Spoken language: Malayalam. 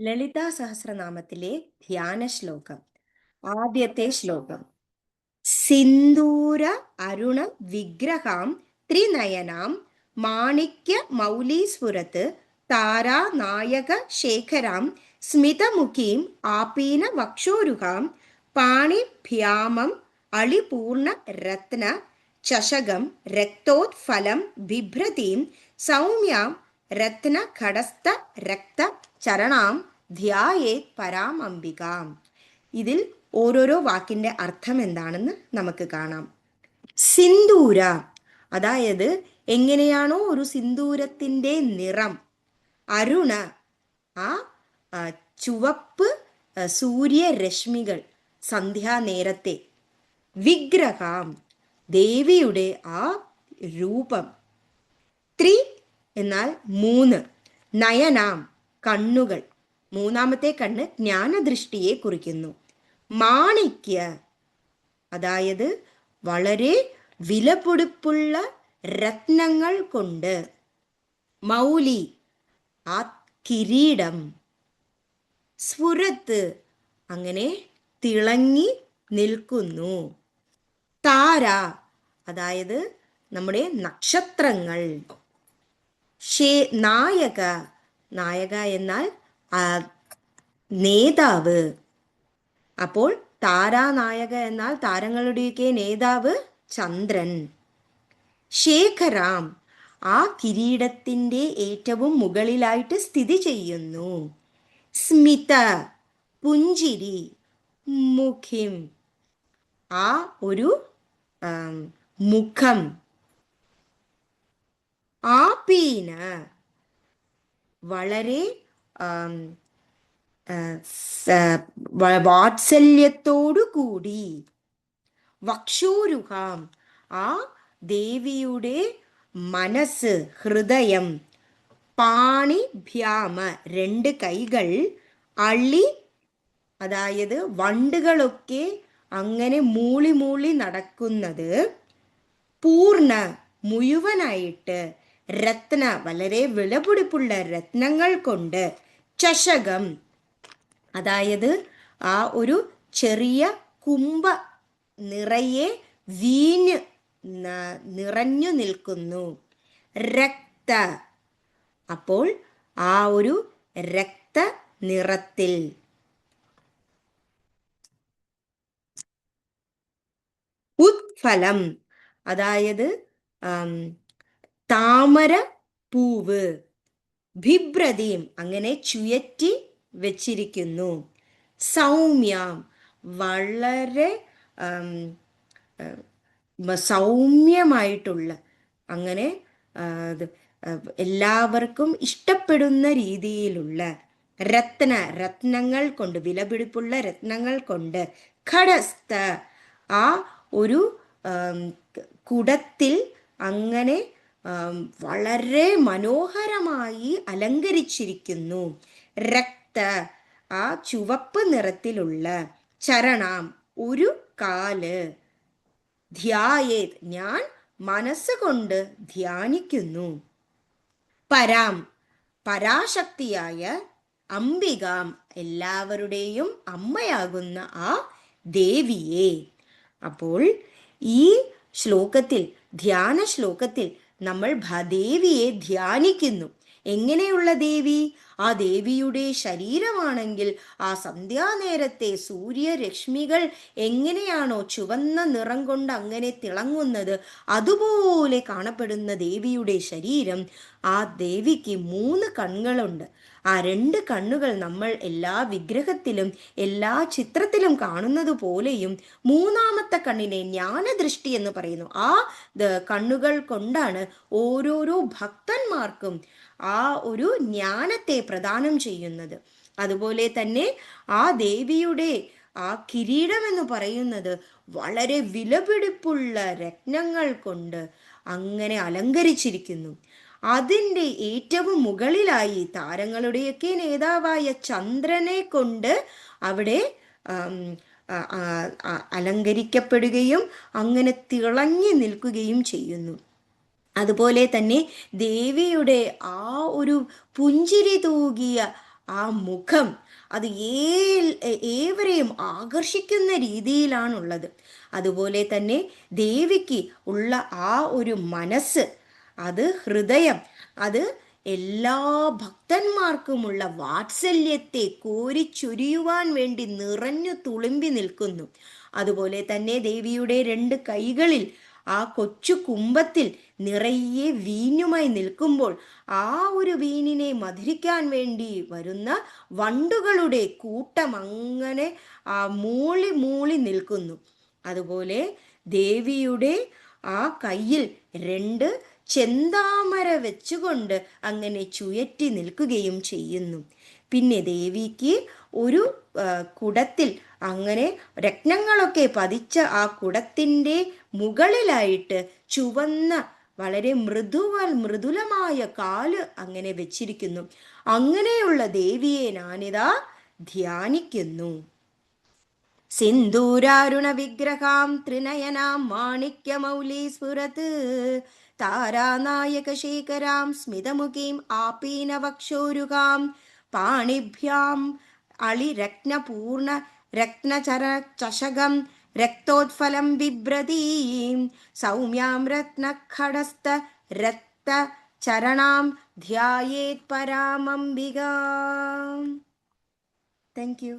ലളിതാ സഹസ്രനാമത്തിലെ ധ്യാന ശ്ലോകം. ആദ്യത്തെ ശ്ലോകം. സിന്ദൂര അരുണ വിഗ്രഹാം ത്രിനയനാം മാണിക്യ മൗലീസ്ഫുരത്ത് താരാ നായക ശേഖരാം സ്മിതമുഖീം ആപീന വക്ഷോരുഹാം പാണിഭ്യാമം അളിപൂർണ രത്ന ചഷകം രക്തോത്ഫലം ബിഭ്രതീം സൗമ്യാം രത്ന ഘടസ്ഥ രക്ത ചരണാം ധ്യായേത് പരാം അംബികാം. ഇതിൽ ഓരോരോ വാക്കിന്റെ അർത്ഥം എന്താണെന്ന് നമുക്ക് കാണാം. സിന്ദൂര, അതായത് എങ്ങനെയാണോ ഒരു സിന്ദൂരത്തിന്റെ നിറം, അരുണ, ആ ചുവപ്പ് സൂര്യരശ്മികൾ സന്ധ്യാനേരത്തെ, വിഗ്രഹം, ദേവിയുടെ ആ രൂപം, ത്രി എന്നാൽ മൂന്ന്, നയനാം കണ്ണുകൾ, മൂന്നാമത്തെ കണ്ണ് ജ്ഞാനദൃഷ്ടിയെ കുറിക്കുന്നു. മാണിക്യ, അതായത് വളരെ വിലപിടിപ്പുള്ള രത്നങ്ങൾ കൊണ്ട്, മൗലി ആ കിരീടം, സ്ഫുരത്ത് അങ്ങനെ തിളങ്ങി നിൽക്കുന്നു, താര അതായത് നമ്മുടെ നക്ഷത്രങ്ങൾ, നായക, നായക എന്നാൽ നേതാവ്. അപ്പോൾ താരാനായക എന്നാൽ താരങ്ങളുടെയൊക്കെ നേതാവ് ചന്ദ്രൻ. ശേഖരാം, ആ കിരീടത്തിന്റെ ഏറ്റവും മുകളിലായിട്ട് സ്ഥിതി ചെയ്യുന്നു. സ്മിത, പുഞ്ചിരി, മുഖിം, ആ ഒരു മുഖം. ആപീന, വളരെ വാത്സല്യത്തോടു കൂടി. വക്ഷോരുഹാം, ആ ദേവിയുടെ മനസ്സ്, ഹൃദയം. പാണിഭ്യാമ, രണ്ട് കൈകൾ. അള്ളി, അതായത് വണ്ടുകളൊക്കെ അങ്ങനെ മൂളി മൂളി നടക്കുന്നത്. പൂർണ്ണ, മുഴുവനായിട്ട്. രത്ന, വളരെ വിലപിടിപ്പുള്ള രത്നങ്ങൾ കൊണ്ട്. ചഷകം, അതായത് ആ ഒരു ചെറിയ കുംഭ നിറയെ വീഞ്ഞ് നിറഞ്ഞു നിൽക്കുന്നു. രക്ത, അപ്പോൾ ആ ഒരു രക്ത നിറത്തിൽ. ഉത്ഫലം, അതായത് താമര പൂവ്. ബിഭ്രതീം, അങ്ങനെ ചുയറ്റി വെച്ചിരിക്കുന്നു. സൗമ്യം, വളരെ സൗമ്യമായിട്ടുള്ള, അങ്ങനെ എല്ലാവർക്കും ഇഷ്ടപ്പെടുന്ന രീതിയിലുള്ള. രത്ന, രത്നങ്ങൾ കൊണ്ട്, വിലപിടിപ്പുള്ള രത്നങ്ങൾ കൊണ്ട്. ഘടസ്ഥ, ആ ഒരു കുടത്തിൽ അങ്ങനെ വളരെ മനോഹരമായി അലങ്കരിച്ചിരിക്കുന്നു. രക്ത, ആ ചുവപ്പ് നിറത്തിലുള്ള. ചരണം, ഒരു കാല്. ധ്യായേത്, ഞാൻ മനസ്സുകൊണ്ട് ധ്യാനിക്കുന്നു. പരാം, പരാശക്തിയായ. അംബികാം, എല്ലാവരുടെയും അമ്മയാകുന്ന ആ ദേവിയെ. അപ്പോൾ ഈ ശ്ലോകത്തിൽ, ധ്യാന ശ്ലോകത്തിൽ നമ്മൾ ദേവിയെ ധ്യാനിക്കുന്നു. എങ്ങനെയുള്ള ദേവി? ആ ദേവിയുടെ ശരീരമാണെങ്കിൽ ആ സന്ധ്യാനേരത്തെ സൂര്യരശ്മികൾ എങ്ങനെയാണോ ചുവന്ന നിറം കൊണ്ട് അങ്ങനെ തിളങ്ങുന്നത്, അതുപോലെ കാണപ്പെടുന്ന ദേവിയുടെ ശരീരം. ആ ദേവിക്ക് 3 കണ്ണുകളുണ്ട്. ആ 2 കണ്ണുകൾ നമ്മൾ എല്ലാ വിഗ്രഹത്തിലും എല്ലാ ചിത്രത്തിലും കാണുന്നത് പോലെയും, മൂന്നാമത്തെ കണ്ണിനെ ജ്ഞാനദൃഷ്ടി എന്ന് പറയുന്നു. ആ കണ്ണുകൾ കൊണ്ടാണ് ഓരോരോ ഭക്തന്മാർക്കും ആ ഒരു ജ്ഞാനത്തെ പ്രദാനം ചെയ്യുന്നത്. അതുപോലെ തന്നെ ആ ദേവിയുടെ ആ കിരീടം എന്ന് പറയുന്നത് വളരെ വിലപിടിപ്പുള്ള രത്നങ്ങൾ കൊണ്ട് അങ്ങനെ അലങ്കരിച്ചിരിക്കുന്നു. അതിൻ്റെ ഏറ്റവും മുകളിലായി താരങ്ങളുടെയൊക്കെ നേതാവായ ചന്ദ്രനെ കൊണ്ട് അവിടെ അലങ്കരിക്കപ്പെടുകയും അങ്ങനെ തിളങ്ങി നിൽക്കുകയും ചെയ്യുന്നു. അതുപോലെ തന്നെ ദേവിയുടെ ആ ഒരു പുഞ്ചിരി തൂകിയ ആ മുഖം അത് ഏവരെയും ആകർഷിക്കുന്ന രീതിയിലാണുള്ളത്. അതുപോലെ തന്നെ ദേവിക്ക് ഉള്ള ആ ഒരു മനസ്സ്, അത് ഹൃദയം, അത് എല്ലാ ഭക്തന്മാർക്കുമുള്ള വാത്സല്യത്തെ കോരിച്ചൊരിയുവാൻ വേണ്ടി നിറഞ്ഞു തുളുമ്പി നിൽക്കുന്നു. അതുപോലെ തന്നെ ദേവിയുടെ 2 കൈകളിൽ ആ കൊച്ചു കുംഭത്തിൽ നിറയെ വീഞ്ഞുമായി നിൽക്കുമ്പോൾ ആ ഒരു വീഞ്ഞിനെ മധുരിക്കാൻ വേണ്ടി വരുന്ന വണ്ടുകളുടെ കൂട്ടം അങ്ങനെ മൂളി മൂളി നിൽക്കുന്നു. അതുപോലെ ദേവിയുടെ ആ കയ്യിൽ 2 ചെന്താമര വെച്ചുകൊണ്ട് അങ്ങനെ ചുയറ്റി നിൽക്കുകയും ചെയ്യുന്നു. പിന്നെ ദേവിക്ക് ഒരു കുടത്തിൽ അങ്ങനെ രത്നങ്ങളൊക്കെ പതിച്ച ആ കുടത്തിൻ്റെ മുകളിലായിട്ട് ചുവന്ന വളരെ മൃദുലമായ കാല് അങ്ങനെ വെച്ചിരിക്കുന്നു. അങ്ങനെയുള്ള ദേവിയെ ഞാനിതാ ധ്യാനിക്കുന്നു. സിന്ദൂരാരുണ വിഗ്രഹാം ത്രിനയനാം മാണിക്യമൗലി സ്ഫുരത് താരാനായക ശേഖരാം സ്മിതമുഖീം ആപീനവക്ഷോരുകാം പാണിഭ്യാം അളിരത്നപൂർണ രത്നചര ചഷകം രക്തോത്ഫലം ബിഭ്രതീം സൗമ്യാം രത്നഖടസ്ഥ രക്ത ചരണാം ധ്യായേത് പരാമംബികാം. Thank you.